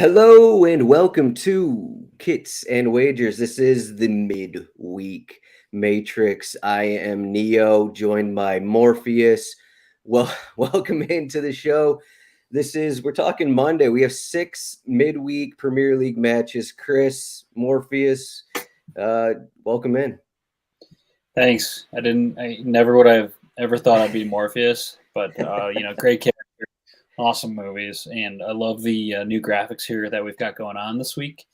Hello and welcome to Kits and Wagers. This is the Midweek Matrix. I am Neo, joined by Morpheus. Well, welcome into the show. We're talking Monday. We have 6 midweek Premier League matches. Chris, Morpheus, welcome in. Thanks. I never would have ever thought I'd be Morpheus, but great character, awesome movies, and I love the new graphics here that we've got going on this week.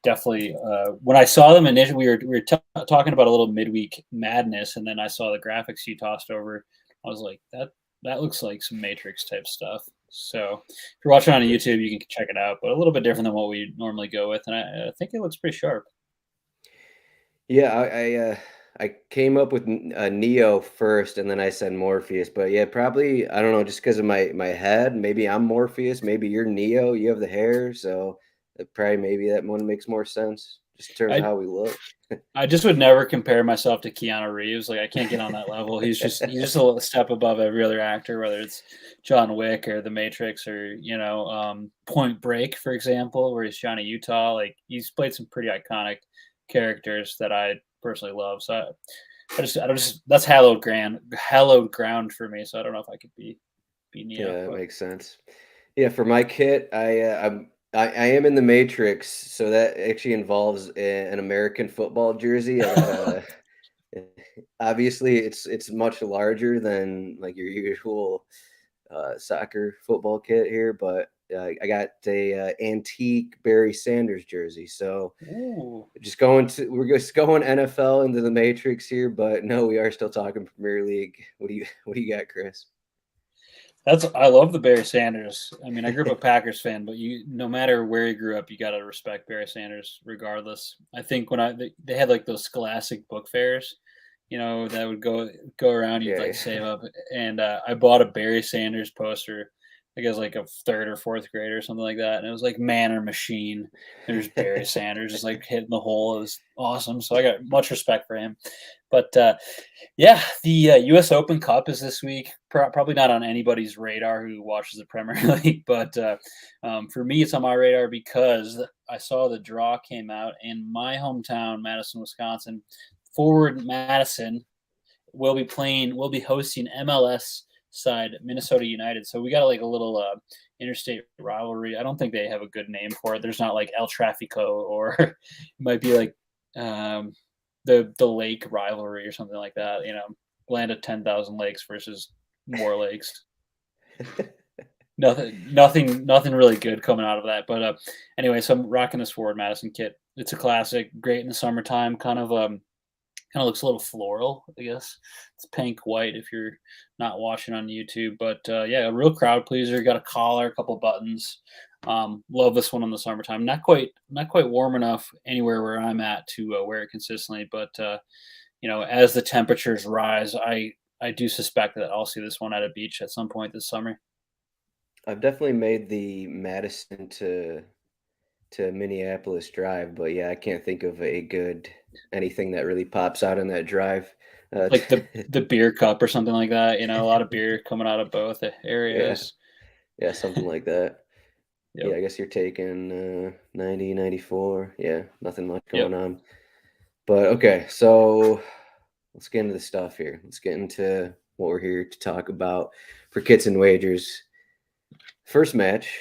Definitely, when I saw them initially, we were talking about a little midweek madness, and then I saw the graphics you tossed over. I was like, that looks like some Matrix type stuff. So if you're watching on YouTube, you can check it out, but a little bit different than what we normally go with, and I think it looks pretty sharp. Yeah, I came up with Neo first, and then I said Morpheus. But yeah, probably I don't know, just because of my head. Maybe I'm Morpheus. Maybe you're Neo. You have the hair, so probably maybe that one makes more sense, just in terms of I how we look. I just would never compare myself to Keanu Reeves. Like I can't get on that level. He's just a little step above every other actor, whether it's John Wick or The Matrix or Point Break, for example, where he's Johnny Utah. Like he's played some pretty iconic characters that I personally love. So I don't just that's hallowed ground for me. So I don't know if I could be Neo, Yeah, that but makes sense. Yeah, for my kit, I am in the Matrix, so that actually involves an American football jersey. I got a obviously it's much larger than like your usual soccer football kit here, but I got a antique Barry Sanders jersey. So ooh. we're just going NFL into the Matrix here, but no, we are still talking Premier League. What do you got, Chris? I love the Barry Sanders. I mean, I grew up a Packers fan, but no matter where you grew up, you got to respect Barry Sanders regardless. I think they had like those scholastic book fairs, that would go around, you'd Yeah, like yeah. save up, and I bought a Barry Sanders poster. I guess like a third or fourth grade or something like that, and it was like Man or Machine. There's Barry Sanders just like hitting the hole. It was awesome. So I got much respect for him. But yeah, the U.S. Open Cup is this week. Probably not on anybody's radar who watches the Premier League, but for me, it's on my radar because I saw the draw came out in my hometown, Madison, Wisconsin. Forward Madison will be hosting MLS side Minnesota United. So we got like a little interstate rivalry. I don't think they have a good name for it. There's not like El Trafico or it might be like um, the lake rivalry or something like that. Land of 10,000 lakes versus more lakes. Nothing really good coming out of that. But anyway, so I'm rocking this Forward Madison kit. It's a classic, great in the summertime. Kind of looks a little floral, I guess. It's pink white if you're not watching on YouTube, but yeah, a real crowd pleaser. Got a collar, a couple buttons. Love this one in the summertime. Not quite warm enough anywhere where I'm at to wear it consistently, but as the temperatures rise, I do suspect that I'll see this one at a beach at some point this summer. I've definitely made the Madison to Minneapolis drive, but yeah, I can't think of a good anything that really pops out in that drive. Like the beer cup or something like that. A lot of beer coming out of both Yeah, areas. yeah, something like that. Yeah, Yep. I guess you're taking 90, 94. Yeah, nothing much Yep. going on. But okay, so let's get into the stuff here. Let's get into what we're here to talk about for kits and wagers. First match,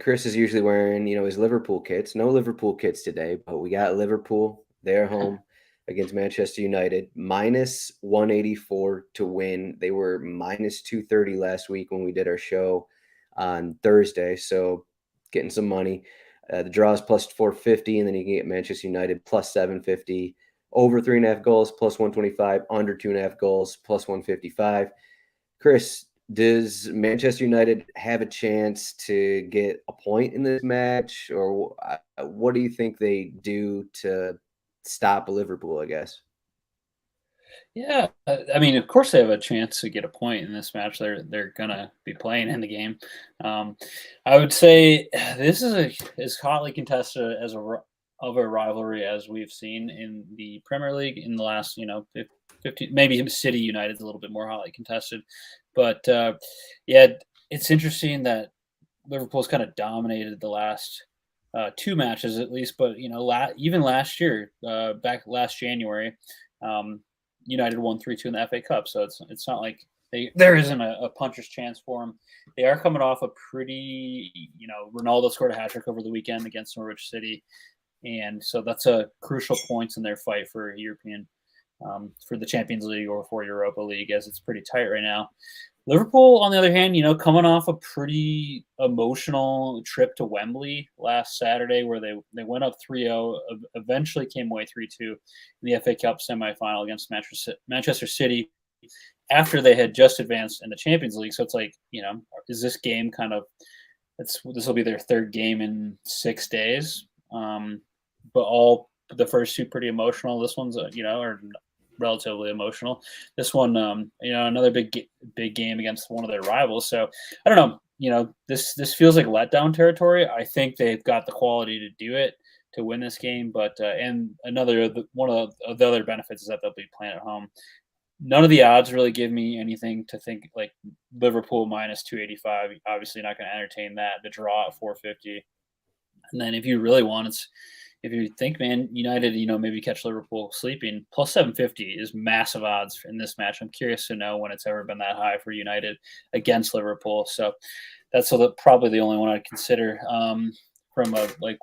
Chris is usually wearing, his Liverpool kits. No Liverpool kits today, but we got Liverpool. They're home against Manchester United. Minus 184 to win. They were minus 230 last week when we did our show on Thursday. So getting some money. The draw is plus 450, and then you can get Manchester United plus 750. Over 3.5 goals, plus 125. Under 2.5 goals, plus 155. Chris, does Manchester United have a chance to get a point in this match, or what do you think they do to stop Liverpool? I guess. Yeah, I mean, of course they have a chance to get a point in this match. They're gonna be playing in the game. Um, I would say this is as hotly contested of a rivalry as we've seen in the Premier League in the last 50, maybe City United's a little bit more hotly contested, but yeah, it's interesting that Liverpool's kind of dominated the last two matches at least, but even last year, back last January, um, United won 3-2 in the FA Cup, so it's not like there isn't a puncher's chance for them. They are coming off a pretty, Ronaldo scored a hat trick over the weekend against Norwich City, and so that's a crucial point in their fight for European, for the Champions League or for Europa League, as it's pretty tight right now. Liverpool, on the other hand, coming off a pretty emotional trip to Wembley last Saturday where they went up 3-0, eventually came away 3-2 in the FA Cup semifinal against Manchester City after they had just advanced in the Champions League. So it's like, is this game kind of this will be their third game in 6 days. But all the first two pretty emotional. This one's are relatively emotional. This one, another big game against one of their rivals. So I don't know. This feels like letdown territory. I think they've got the quality to do it, to win this game. But and one of the other benefits is that they'll be playing at home. None of the odds really give me anything to think like Liverpool minus 285. Obviously, not going to entertain that. The draw at 450. And then if you really want, if you think, man, United, maybe catch Liverpool sleeping, plus 750 is massive odds in this match. I'm curious to know when it's ever been that high for United against Liverpool. So that's probably the only one I'd consider from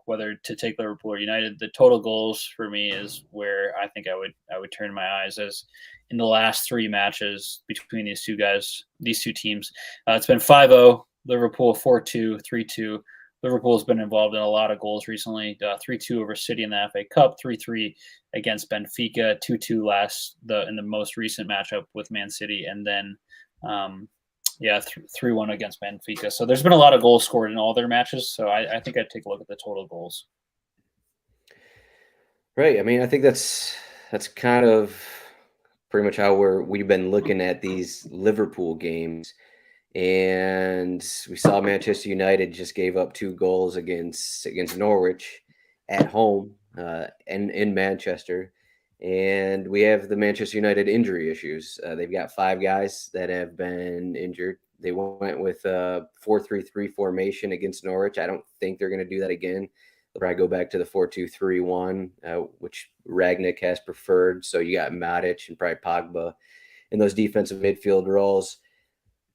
whether to take Liverpool or United. The total goals for me is where I think I would turn my eyes, as in the last three matches between these two teams. It's been 5-0, Liverpool 4-2, 3-2. Liverpool has been involved in a lot of goals recently. 3-2 over City in the FA Cup, 3-3 against Benfica, 2-2 in the most recent matchup with Man City, and then 3-1 against Benfica. So there's been a lot of goals scored in all their matches. So I think I'd take a look at the total goals. Right. I mean, I think that's kind of pretty much how we've been looking at these Liverpool games. And we saw Manchester United just gave up 2 goals against Norwich at home and in Manchester. And we have the Manchester United injury issues. They've got 5 guys that have been injured. They went with a 4-3-3 formation against Norwich. I don't think they're going to do that again. They'll probably go back to the 4-2-3-1, which Ragnick has preferred. So you got Matic and probably Pogba in those defensive midfield roles.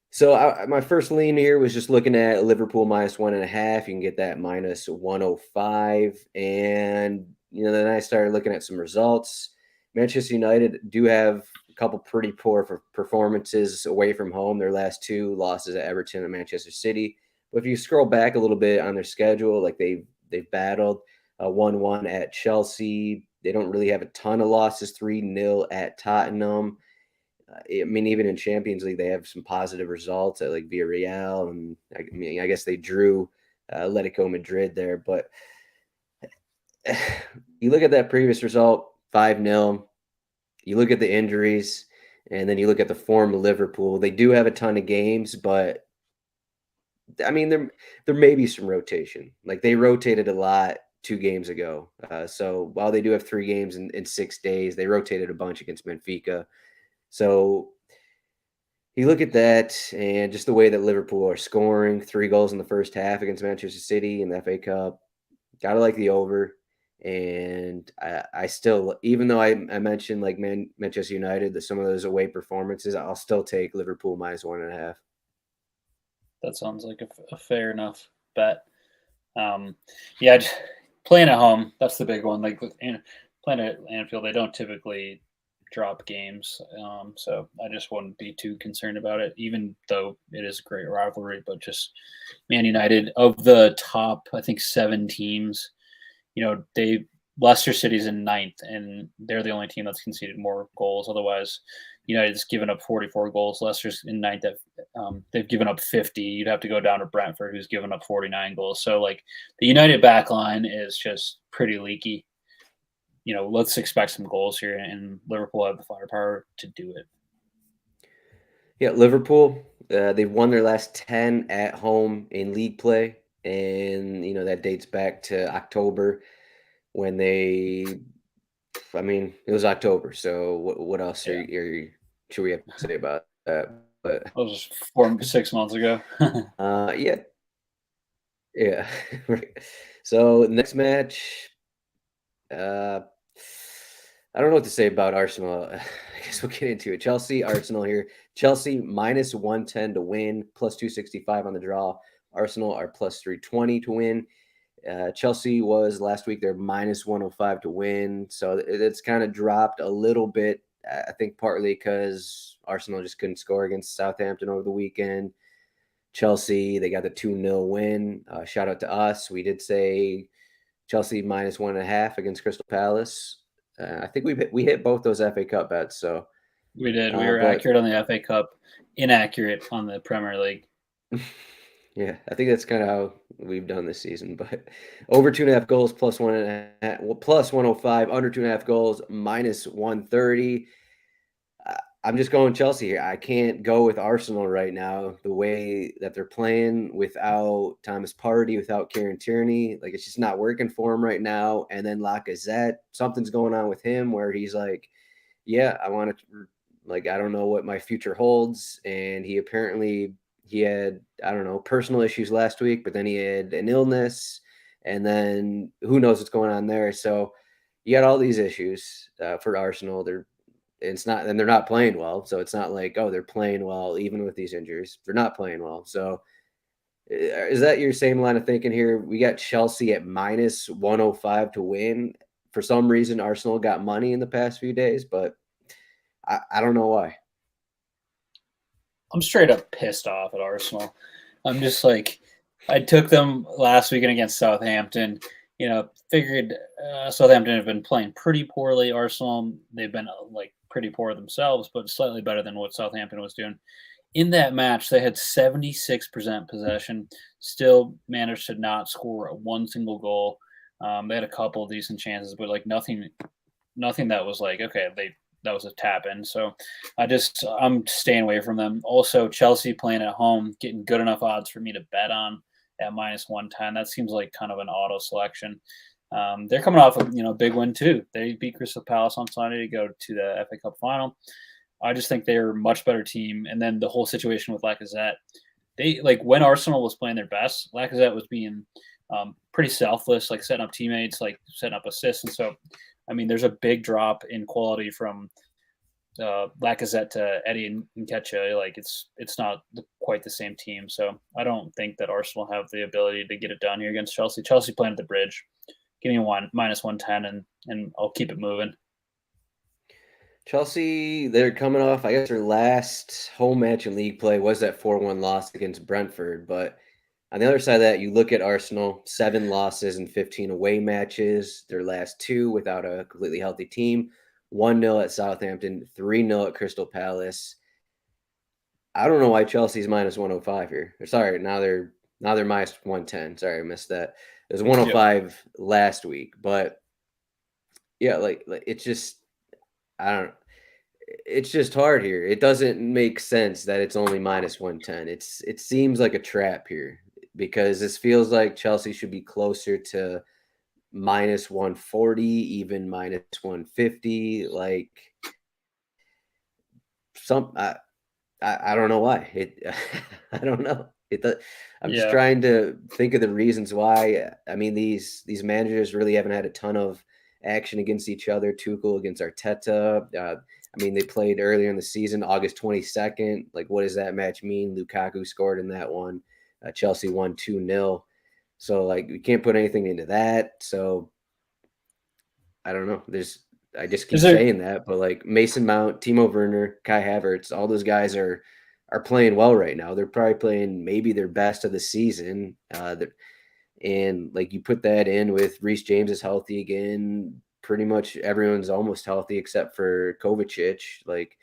So my first lean here was just looking at Liverpool minus 1.5. You can get that minus 105. And, then I started looking at some results. Manchester United do have a couple pretty poor performances away from home. Their last 2 losses at Everton and Manchester City. But if you scroll back a little bit on their schedule, like they've battled 1-1 at Chelsea. They don't really have a ton of losses. 3-0 at Tottenham. I mean, even in Champions League, they have some positive results at like Villarreal, and I guess they drew Atletico Madrid there. But you look at that previous result, 5-0. You look at the injuries, and then you look at the form of Liverpool. They do have a ton of games, but I mean, there may be some rotation. Like they rotated a lot 2 games ago. So while they do have 3 games in 6 days, they rotated a bunch against Benfica. So you look at that and just the way that Liverpool are scoring, 3 goals in the first half against Manchester City in the FA Cup. Gotta like the over. And I still, even though I mentioned like Manchester United, that some of those away performances, I'll still take Liverpool minus 1.5. That sounds like a fair enough bet. Playing at home, that's the big one. Like playing at Anfield, they don't typically drop games. So I just wouldn't be too concerned about it, even though it is a great rivalry. But just Man United, of the top, I think 7 teams, Leicester City's in 9th, and they're the only team that's conceded more goals. Otherwise, United's given up 44 goals. Leicester's in 9th. They've given up 50. You'd have to go down to Brentford, who's given up 49 goals. So, like, the United back line is just pretty leaky. Let's expect some goals here, and Liverpool have the firepower to do it. Yeah, Liverpool, they've won their last 10 at home in league play. And, that dates back to October when it was October. So what else should we have to say about that? But that was 6 months ago. yeah. Yeah. Right. So next match, uh, I don't know what to say about Arsenal. I guess we'll get into it. Chelsea, Arsenal here. Chelsea minus 110 to win, plus 265 on the draw. Arsenal are plus 320 to win. Chelsea was last week, they're minus 105 to win. So it's kind of dropped a little bit. I think partly because Arsenal just couldn't score against Southampton over the weekend. Chelsea, they got the 2-0 win. Shout out to us. We did say Chelsea minus 1.5 against Crystal Palace. I think we hit both those FA Cup bets. So, We did. We were but accurate on the FA Cup, inaccurate on the Premier League. yeah, I think that's kind of how we've done this season. But over 2.5 goals, plus 1.5, well, plus 105, under 2.5 goals, minus 130. I'm just going Chelsea here. I can't go with Arsenal right now. The way that they're playing without Thomas Partey, without Kieran Tierney, like it's just not working for him right now. And then Lacazette, something's going on with him where he's like, yeah, I want to, like, I don't know what my future holds. And he had, I don't know, personal issues last week, but then he had an illness, and then who knows what's going on there. So you got all these issues for Arsenal. They're not playing well. So it's not like, oh, they're playing well even with these injuries. They're not playing well. So is that your same line of thinking here? We got Chelsea at minus 105 to win. For some reason, Arsenal got money in the past few days, but I don't know why. I'm straight up pissed off at Arsenal. I'm just like, I took them last weekend against Southampton. Figured Southampton have been playing pretty poorly. Arsenal, they've been like pretty poor themselves, but slightly better than what Southampton was doing. In that match, they had 76% possession, still managed to not score one single goal. They had a couple of decent chances, but like nothing that was like, okay, that was a tap in. So I'm staying away from them. Also, Chelsea playing at home, getting good enough odds for me to bet on at minus 110. That seems like kind of an auto selection. They're coming off a big win too. They beat Crystal Palace on Sunday to go to the FA Cup final. I just think they're a much better team. And then the whole situation with Lacazette, they like when Arsenal was playing their best, Lacazette was being pretty selfless, like setting up teammates, like setting up assists. And so, I mean, there's a big drop in quality from Lacazette to Eddie Nketiah. Like it's not quite the same team. So I don't think that Arsenal have the ability to get it done here against Chelsea. Chelsea playing at the Bridge. Give me one minus 110, and I'll keep it moving. Chelsea, they're coming off, I guess their last home match in league play was that 4-1 loss against Brentford. But on the other side of that, you look at Arsenal, 7 losses and 15 away matches. Their last 2 without a completely healthy team. 1-0 at Southampton, 3-0 at Crystal Palace. I don't know why Chelsea's minus 105 here. Sorry, now they're minus 110. Sorry, I missed that. It was 105 last week, but yeah, like it's just I don't. It's just hard here. It doesn't make sense that it's only minus 110. It seems like a trap here because this feels like Chelsea should be closer to minus 140, even minus 150. Like some, I don't know why. I don't know. I'm just Yeah. trying to think of the reasons why. I mean, these managers really haven't had a ton of action against each other. Tuchel against Arteta. I mean, they played earlier in the season, August 22nd. Like, what does that match mean? Lukaku scored in that one. Chelsea won 2-0. So, like, we can't put anything into that. So, I don't know. I just Is keep there saying that, but like Mason Mount, Timo Werner, Kai Havertz, all those guys are playing well right now. They're probably playing maybe their best of the season. And like you put that in with Reece James is healthy again. Pretty much everyone's almost healthy except for Kovacic. Like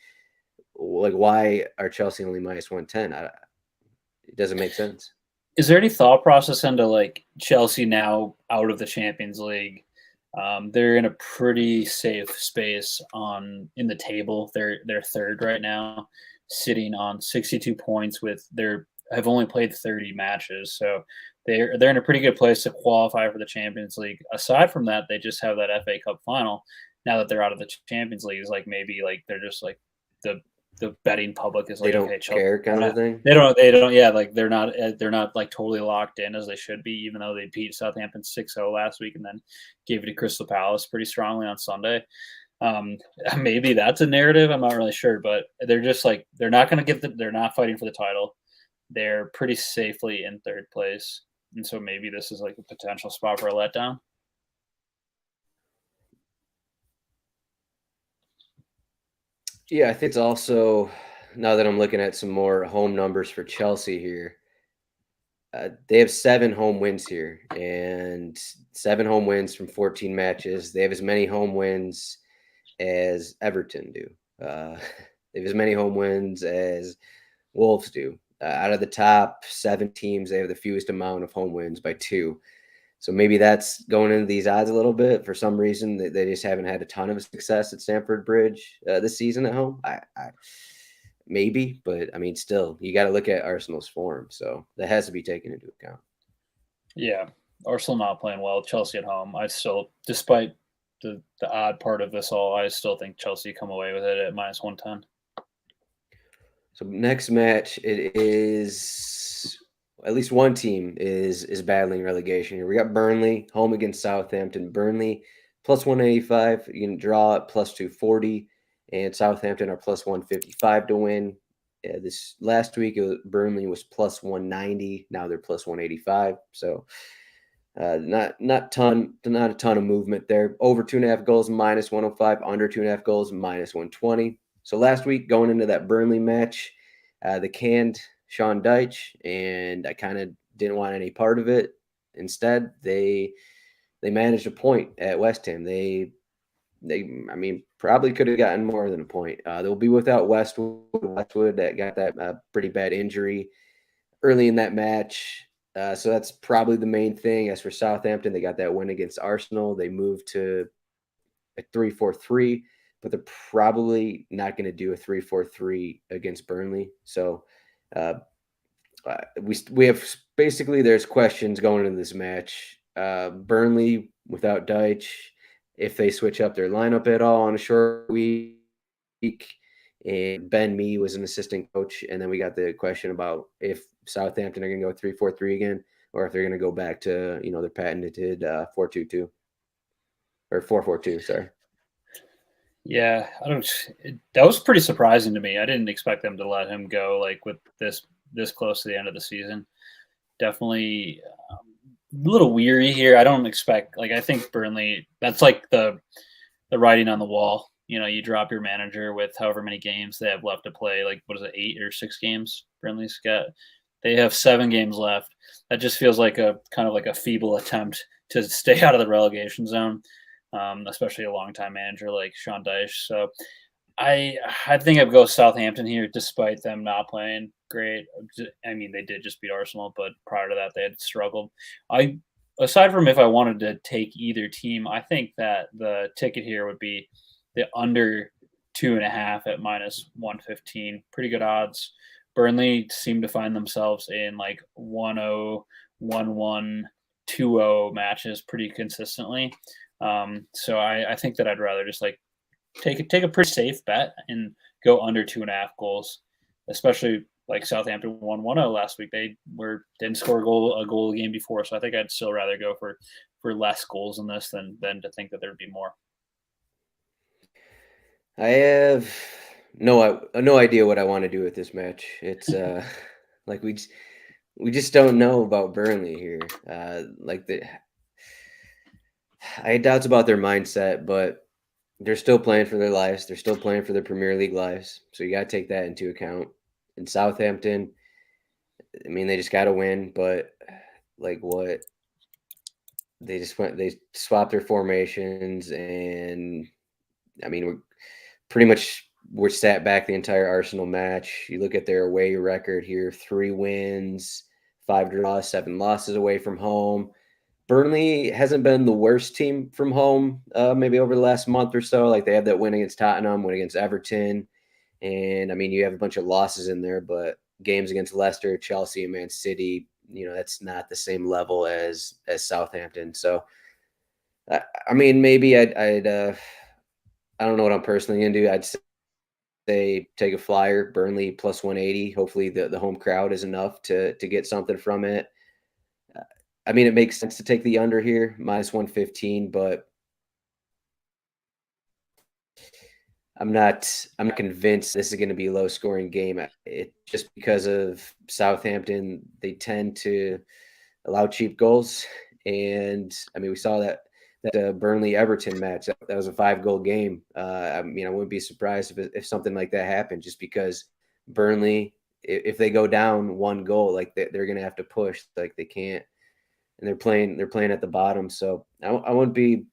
why are Chelsea only minus 110? It doesn't make sense. is there any thought process into like Chelsea now out of the Champions League? They're in a pretty safe space in the table. They're third right now, sitting on 62 points with their have only played 30 matches. So they're in a pretty good place to qualify for the Champions League. Aside from that, they just have that FA Cup final. Now that they're out of the Champions League, is like maybe like they're just like the the betting public is They like, don't okay, Chelsea. care kind of a thing. They don't, yeah, like they're not like totally locked in as they should be, even though they beat Southampton 6-0 last week and then gave it to Crystal Palace pretty strongly on Sunday. Um, Maybe that's a narrative. I'm not really sure, but they're just like they're not going to they're not fighting for the title. They're pretty safely in third place, and so maybe this is like a potential spot for a letdown. Yeah, I think it's also, now that I'm looking at some more home numbers for Chelsea here, they have 7 home wins here, and 7 home wins from 14 matches. They have as many home wins as Everton do. They have as many home wins as Wolves do. Out of the top 7 teams, they have the fewest amount of home wins by 2. So maybe that's going into these odds a little bit. For some reason, they just haven't had a ton of success at Stamford Bridge this season at home. Maybe, but I mean, still, you got to look at Arsenal's form. So that has to be taken into account. Yeah, Arsenal not playing well. Chelsea at home. I still, despite the odd part of this all, I still think Chelsea come away with it at -110. So next match, it is at least one team is battling relegation here. We got Burnley home against Southampton. Burnley plus 185. You can draw at plus 240, and Southampton are plus 155 to win. This last week, Burnley was plus 190. Now they're plus 185. So not a ton of movement there. Over 2.5 goals, minus 105. Under 2.5 goals, minus 120. So last week, going into that Burnley match, they canned Sean Dyche, and I kind of didn't want any part of it. Instead, they managed a point at West Ham. They I mean, probably could have gotten more than a point. They'll be without Westwood that got that pretty bad injury early in that match. So that's probably the main thing. As for Southampton, they got that win against Arsenal. They moved to a 3-4-3, but they're probably not going to do a 3-4-3 against Burnley. So we have basically, there's questions going into this match. Burnley without Dyche, if they switch up their lineup at all on a short week. And Ben Mee was an assistant coach, and then we got the question about if Southampton are going to go 3-4-3 again, or if they're going to go back to their patented 4-2-2 or 4-4-2. Sorry. Yeah, that was pretty surprising to me. I didn't expect them to let him go like with this close to the end of the season. Definitely a little weary here. I don't expect, like, I think Burnley, that's like the writing on the wall. You drop your manager with however many games they have left to play. Like, what is it, 8 or 6 games? Burnley's got. They have 7 games left. That just feels like a kind of like a feeble attempt to stay out of the relegation zone, especially a longtime manager like Sean Dyche. So I think I'd go Southampton here, despite them not playing great. I mean, they did just beat Arsenal, but prior to that, they had struggled. Aside from if I wanted to take either team, I think that the ticket here would be the under 2.5 at -115. Pretty good odds. Burnley seem to find themselves in like 1-0, 1-1, 2-0 matches pretty consistently. So I think that I'd rather just like take a pretty safe bet and go under 2.5 goals, especially like Southampton won 1-0 last week. They didn't score a goal the game before, so I think I'd still rather go for less goals in this than to think that there'd be more. I have no idea what I want to do with this match. It's like we just don't know about Burnley here. I had doubts about their mindset, but they're still playing for their lives. They're still playing for their Premier League lives. So you got to take that into account. In Southampton, I mean, they just got to win, but like what? They swapped their formations, and I mean, we're sat back the entire Arsenal match. You look at their away record here: 3 wins, 5 draws, 7 losses away from home. Burnley hasn't been the worst team from home, maybe over the last month or so. Like, they have that win against Tottenham, win against Everton, and I mean, you have a bunch of losses in there, but games against Leicester, Chelsea, and Man City, that's not the same level as Southampton. So, I mean, maybe I don't know what I'm personally gonna do. I'd say say take a flyer, Burnley plus 180. Hopefully the home crowd is enough to get something from it. I mean, it makes sense to take the under here, minus 115, but I'm not convinced this is going to be a low scoring game. It just because of Southampton, they tend to allow cheap goals, and I mean we saw that Burnley Everton match. That was a 5-goal game. I mean, I wouldn't be surprised if something like that happened, just because Burnley, if they go down 1 goal, like they're going to have to push, like they can't, and they're playing at the bottom. So I wouldn't be.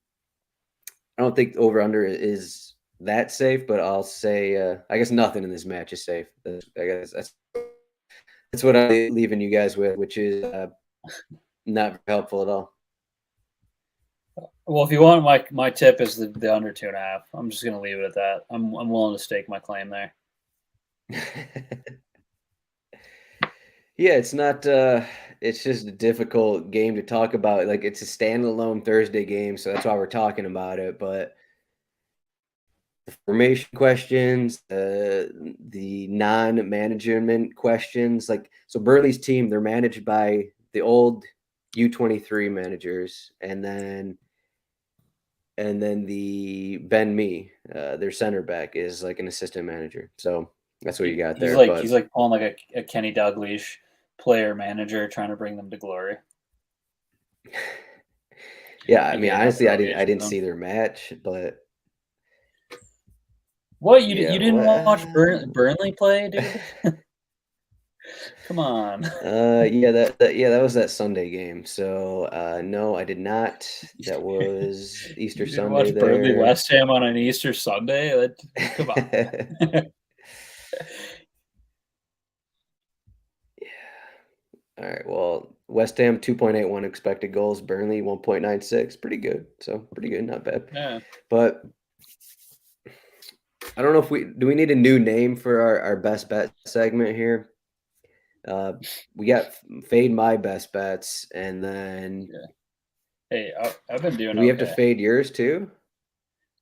I don't think over under is that safe, but I'll say I guess nothing in this match is safe. I guess that's what I'm leaving you guys with, which is not helpful at all. Well, if you want, my tip is the under 2.5. I'm just going to leave it at that. I'm willing to stake my claim there. Yeah, it's not. It's just a difficult game to talk about. Like it's a standalone Thursday game, so that's why we're talking about it. But the formation questions, the non-management questions, like so Burnley's team, they're managed by the old U23 managers, and then the Ben Mee, their center back, is like an assistant manager. So that's what you got He's there. like But he's like pulling like a Kenny Dalglish player manager, trying to bring them to glory. yeah, I You mean, can't have honestly, I relegation didn't zone. see their match, but What you yeah, didn't what? watch Burnley play, dude? Come on. Yeah, that was that Sunday game. So no, I did not. That was Easter You didn't Sunday watch Burnley there. West Ham on an Easter Sunday? Come on. Yeah. All right. Well, West Ham 2.81 expected goals, Burnley 1.96. Pretty good. So pretty good, not bad. Yeah. But I don't know if we need a new name for our best bet segment here. We got fade my best bets, and then Yeah. Hey, I've been doing do we have to okay. fade yours too?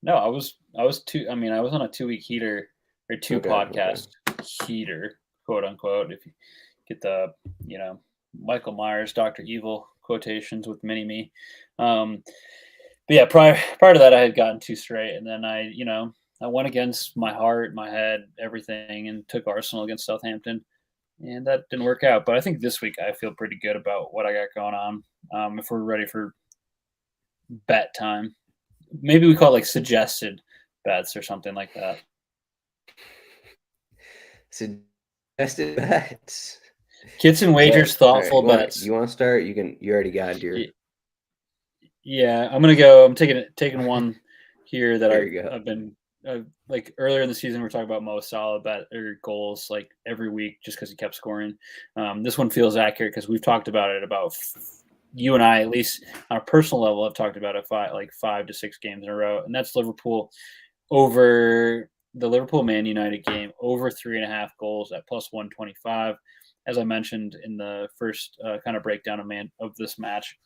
No, I was I was on a 2-week heater or 2 Okay. podcast heater, quote unquote. If you get the Michael Myers, Doctor Evil quotations with Mini Me. But yeah, prior to that, I had gotten 2 straight, and then I went against my heart, my head, everything, and took Arsenal against Southampton, and that didn't work out. But I think this week I feel pretty good about what I got going on. If we're ready for bet time, maybe we call it like suggested bets or something like that. Suggested bets. Kits and wagers, All right? thoughtful bets. You want to start? You can. You already got your. Yeah, I'm gonna go. I'm taking one here that There you go. I've been like earlier in the season. We're talking about Mo Salah bet or goals like every week just because he kept scoring. This one feels accurate because we've talked about it about you and I, at least on a personal level, have talked about it 5 to 6 games in a row, and that's Liverpool over the Liverpool Man United game over 3.5 goals at plus 125. As I mentioned in the first kind of breakdown of this match,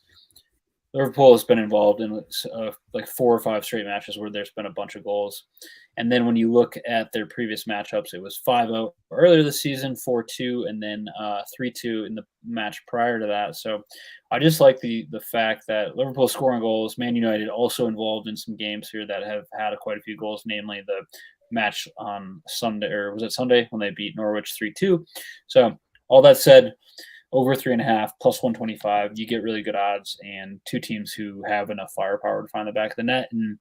Liverpool has been involved in like 4 or 5 straight matches where there's been a bunch of goals. And then when you look at their previous matchups, it was 5-0 earlier this season, 4-2, and then 3-2 in the match prior to that. So I just like the fact that Liverpool scoring goals, Man United also involved in some games here that have had quite a few goals, namely the match on Sunday, or was it Sunday when they beat Norwich 3-2. So all that said, over 3.5 plus 125, you get really good odds, and 2 teams who have enough firepower to find the back of the net. And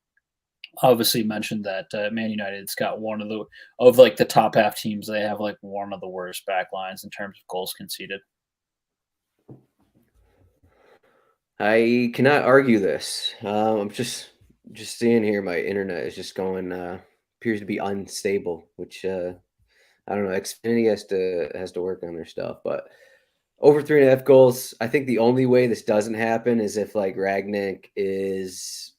obviously mentioned that Man United's got one of the top half teams. They have like one of the worst back lines in terms of goals conceded. I cannot argue this. I'm just seeing here. My internet is just going. Appears to be unstable, which I don't know. Xfinity has to work on their stuff, but over 3.5 goals. I think the only way this doesn't happen is if like Ragnick is,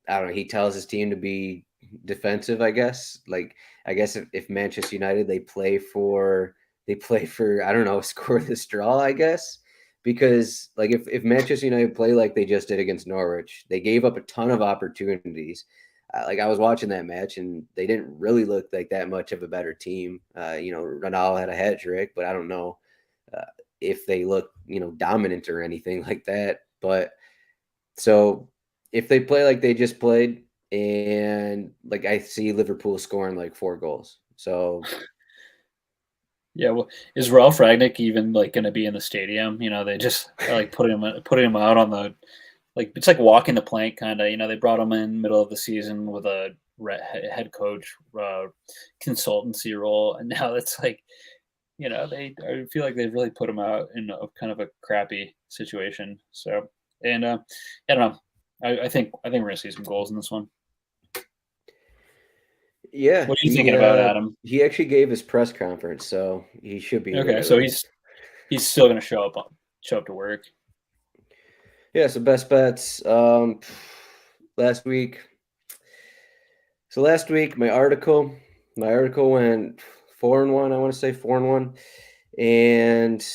I don't know, he tells his team to be defensive, I guess. Like, I guess if Manchester United, they play for, I don't know, score this draw, I guess. Because like if Manchester United play like they just did against Norwich, they gave up a ton of opportunities. like I was watching that match, and they didn't really look like that much of a better team. Ronaldo had a hat trick, but I don't know uh, if they look dominant or anything like that. But so if they play like they just played, and like I see Liverpool scoring like 4 goals, so Yeah, well, is Ralph Ragnick even like going to be in the stadium? They just like putting him out on the like it's like walking the plank kind of. They brought him in middle of the season with a head coach consultancy role, and now it's like I feel like they've really put him out in a kind of a crappy situation. So, and I don't know. I think we're gonna see some goals in this one. yeah, What are you thinking about, Adam? he actually gave his press conference, so he should be Okay, so available. he's still gonna show up to work. Yeah, so best bets last week. So last week my article went 4-1. I want to say 4-1, and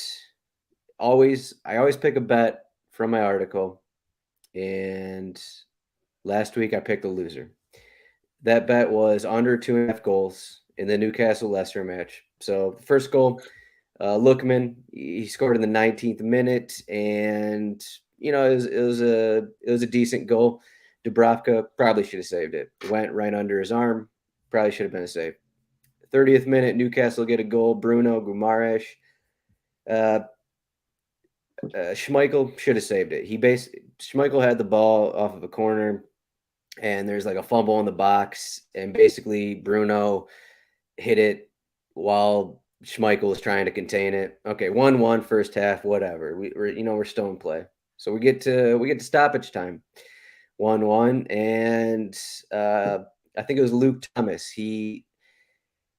I always pick a bet from my article. And last week I picked a loser. That bet was under 2.5 goals in the Newcastle Leicester match. So the first goal, Lookman, he scored in the 19th minute, and it was a decent goal. Dubravka probably should have saved it. It went right under his arm. Probably should have been a save. 30th minute, Newcastle get a goal. Bruno Guimaraes. Uh, Schmeichel should have saved it. Schmeichel had the ball off of a corner, and there's like a fumble in the box, and basically Bruno hit it while Schmeichel was trying to contain it. Okay, 1-1 first half, whatever. We're still in play. So we get to stoppage time. 1-1, and I think it was Luke Thomas. He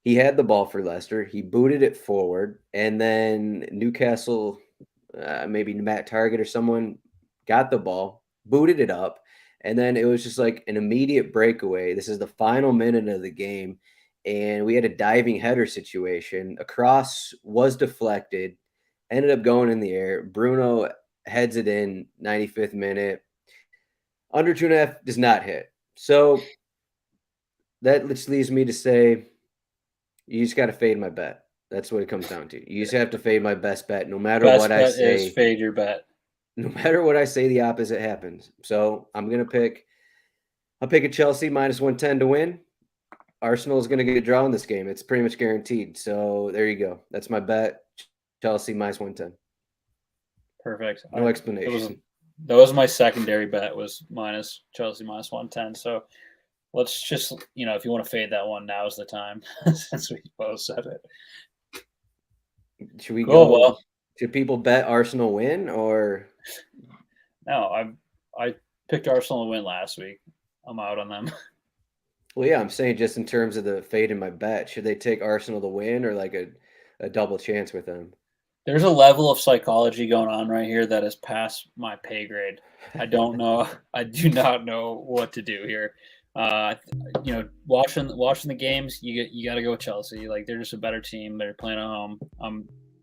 had the ball for Leicester. He booted it forward, and then Newcastle, maybe Matt Target or someone, got the ball, booted it up, and then it was just like an immediate breakaway. This is the final minute of the game, and we had a diving header situation. A cross was deflected, ended up going in the air. Bruno heads it in, 95th minute. Under 2.5 does not hit. So that just leaves me to say, you just got to fade my bet. That's what it comes down to. You just have to fade my best bet, no matter what Best I bet is say. fade your bet. No matter what I say, the opposite happens. So I'll pick a Chelsea -110 to win. Arsenal is going to get a draw in this game. It's pretty much guaranteed. So there you go. That's my bet. Chelsea -110. Perfect. No explanation. That was my secondary bet, was Chelsea -110. So let's just, if you want to fade that one, now's the time, since we both said it. Should we Cool, go? well, Should people bet Arsenal win or? no, I picked Arsenal to win last week. I'm out on them. Well, yeah, I'm saying just in terms of the fade in my bet, should they take Arsenal to win or like a double chance with them? There's a level of psychology going on right here that is past my pay grade. I don't know. I do not know what to do here. Watching the games, you got to go with Chelsea. Like, they're just a better team. They're playing at home.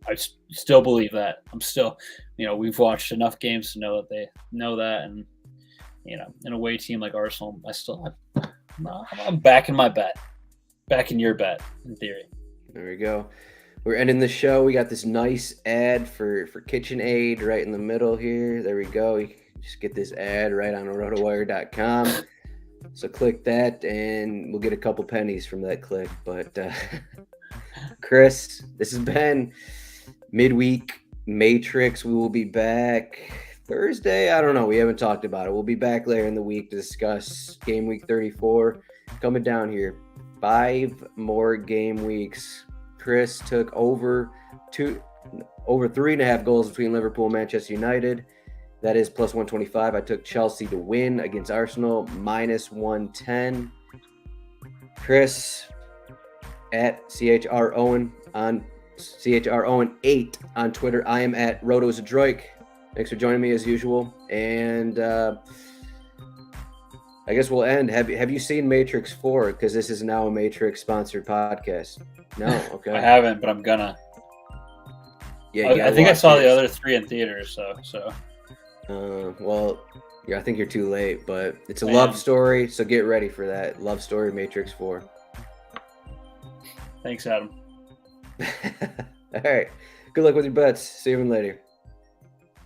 I still believe that. I'm still, we've watched enough games to know that they know that, and an away team like Arsenal, I'm backing my bet, backing your bet in theory. There we go. We're ending the show. We got this nice ad for KitchenAid right in the middle here. There we go. You can just get this ad right on rotowire.com. So click that, and we'll get a couple pennies from that click. But Chris, this has been Midweek Matrix. We will be back Thursday. I don't know. We haven't talked about it. We'll be back later in the week to discuss Game Week 34 coming down here. 5 more game weeks. Chris took over 3.5 goals between Liverpool and Manchester United. That is plus 125. I took Chelsea to win against Arsenal -110. Chris at CHR Owen on CHR Owen 8 on Twitter. I am at Zdroik. Thanks for joining me as usual. And I guess we'll end. Have you seen Matrix 4? Because this is now a Matrix sponsored podcast. No, okay. I haven't, but I'm gonna. Yeah, I think I saw the other 3 in theaters. So. Well, Yeah, I think you're too late, but it's a I love am. story, so get ready for that. Love story Matrix 4. Thanks, Adam. All right. Good luck with your bets. See you later.